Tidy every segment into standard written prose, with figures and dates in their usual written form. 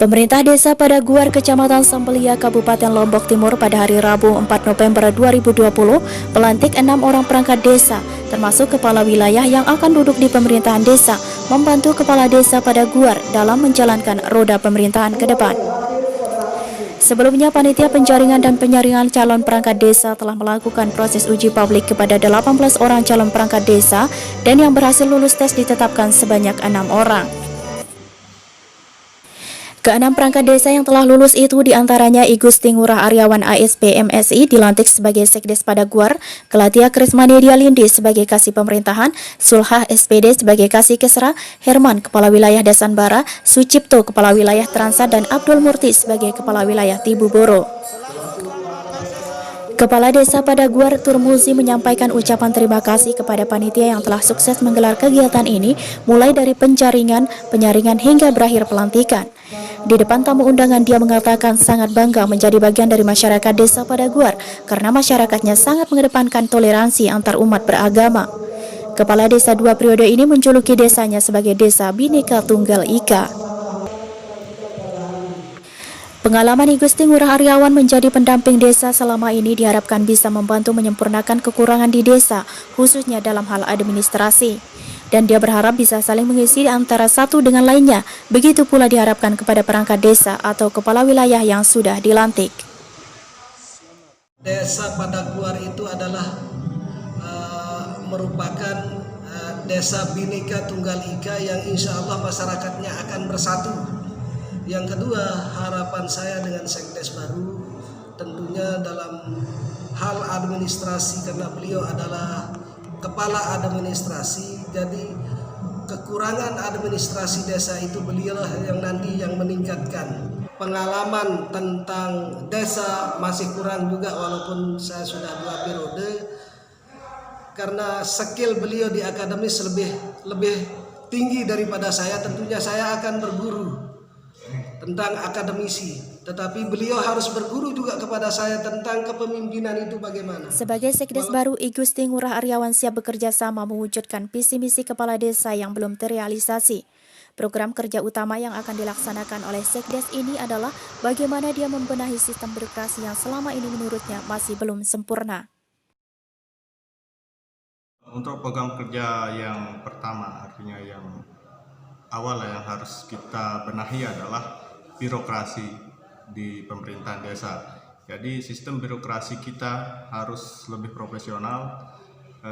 Pemerintah Desa Padaguar, Kecamatan Sambelia, Kabupaten Lombok Timur pada hari Rabu 4 November 2020 melantik 6 orang perangkat desa, termasuk kepala wilayah yang akan duduk di pemerintahan desa, membantu Kepala Desa Padaguar dalam menjalankan roda pemerintahan ke depan. Sebelumnya, Panitia Penjaringan dan Penyaringan Calon Perangkat Desa telah melakukan proses uji publik kepada 18 orang calon perangkat desa dan yang berhasil lulus tes ditetapkan sebanyak 6 orang. Keenam perangkat desa yang telah lulus itu diantaranya I Gusti Ngurah Aryawan ASP MSI dilantik sebagai Sekdes Padaguar, Kelatia Krismani Dialindi sebagai Kasih Pemerintahan, Sulhah SPD sebagai Kasih Kesra, Herman Kepala Wilayah Dasanbara, Sucipto Kepala Wilayah Transa, dan Abdul Murti sebagai Kepala Wilayah Tibuboro. Kepala Desa Padaguar Turmuzi menyampaikan ucapan terima kasih kepada panitia yang telah sukses menggelar kegiatan ini mulai dari penjaringan, penyaringan hingga berakhir pelantikan. Di depan tamu undangan dia mengatakan sangat bangga menjadi bagian dari masyarakat Desa Padaguar karena masyarakatnya sangat mengedepankan toleransi antar umat beragama. Kepala Desa 2 periode ini menjuluki desanya sebagai Desa Bhinneka Tunggal Ika. Pengalaman I Gusti Ngurah Aryawan menjadi pendamping desa selama ini diharapkan bisa membantu menyempurnakan kekurangan di desa, khususnya dalam hal administrasi. Dan dia berharap bisa saling mengisi antara satu dengan lainnya. Begitu pula diharapkan kepada perangkat desa atau kepala wilayah yang sudah dilantik. Desa Padaguar itu adalah merupakan desa Bhinneka Tunggal Ika yang insya Allah masyarakatnya akan bersatu. Yang kedua, harapan saya dengan Sekdes baru tentunya dalam hal administrasi, karena beliau adalah kepala administrasi, jadi kekurangan administrasi desa itu beliaulah yang nanti yang meningkatkan. Pengalaman tentang desa masih kurang juga walaupun saya sudah 2 periode, karena skill beliau di akademis lebih tinggi daripada saya. Tentunya saya akan berguru tentang akademisi, tetapi beliau harus berguru juga kepada saya tentang kepemimpinan itu bagaimana. Sebagai Sekdes baru, I Gusti Ngurah Aryawan siap bekerja sama mewujudkan visi misi kepala desa yang belum terrealisasi. Program kerja utama yang akan dilaksanakan oleh Sekdes ini adalah bagaimana dia membenahi sistem birokrasi yang selama ini menurutnya masih belum sempurna. Untuk program kerja yang pertama, artinya yang awal yang harus kita benahi adalah birokrasi di pemerintahan desa. Jadi sistem birokrasi kita harus lebih profesional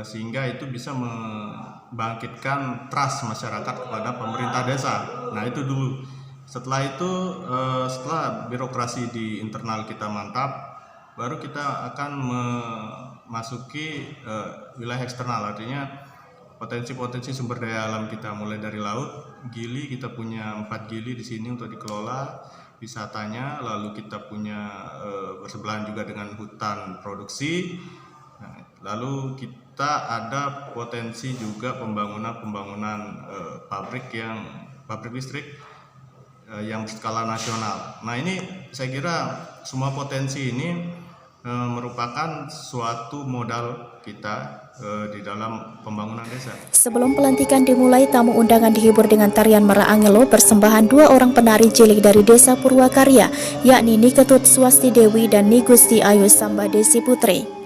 sehingga itu bisa membangkitkan trust masyarakat kepada pemerintah desa. Nah itu dulu. Setelah itu, setelah birokrasi di internal kita mantap, baru kita akan memasuki wilayah eksternal, artinya potensi-potensi sumber daya alam kita, mulai dari laut, gili, kita punya 4 gili di sini untuk dikelola wisatanya, lalu kita punya bersebelahan juga dengan hutan produksi. Nah, lalu kita ada potensi juga pembangunan pabrik listrik yang berskala nasional. Nah ini saya kira semua potensi ini merupakan suatu modal kita di dalam pembangunan desa. Sebelum pelantikan dimulai, tamu undangan dihibur dengan tarian Meraangelo persembahan 2 orang penari cilik dari Desa Purwakarya, yakni Niketut Swasti Dewi dan Ni Gusti Ayu Samba Desi Putri.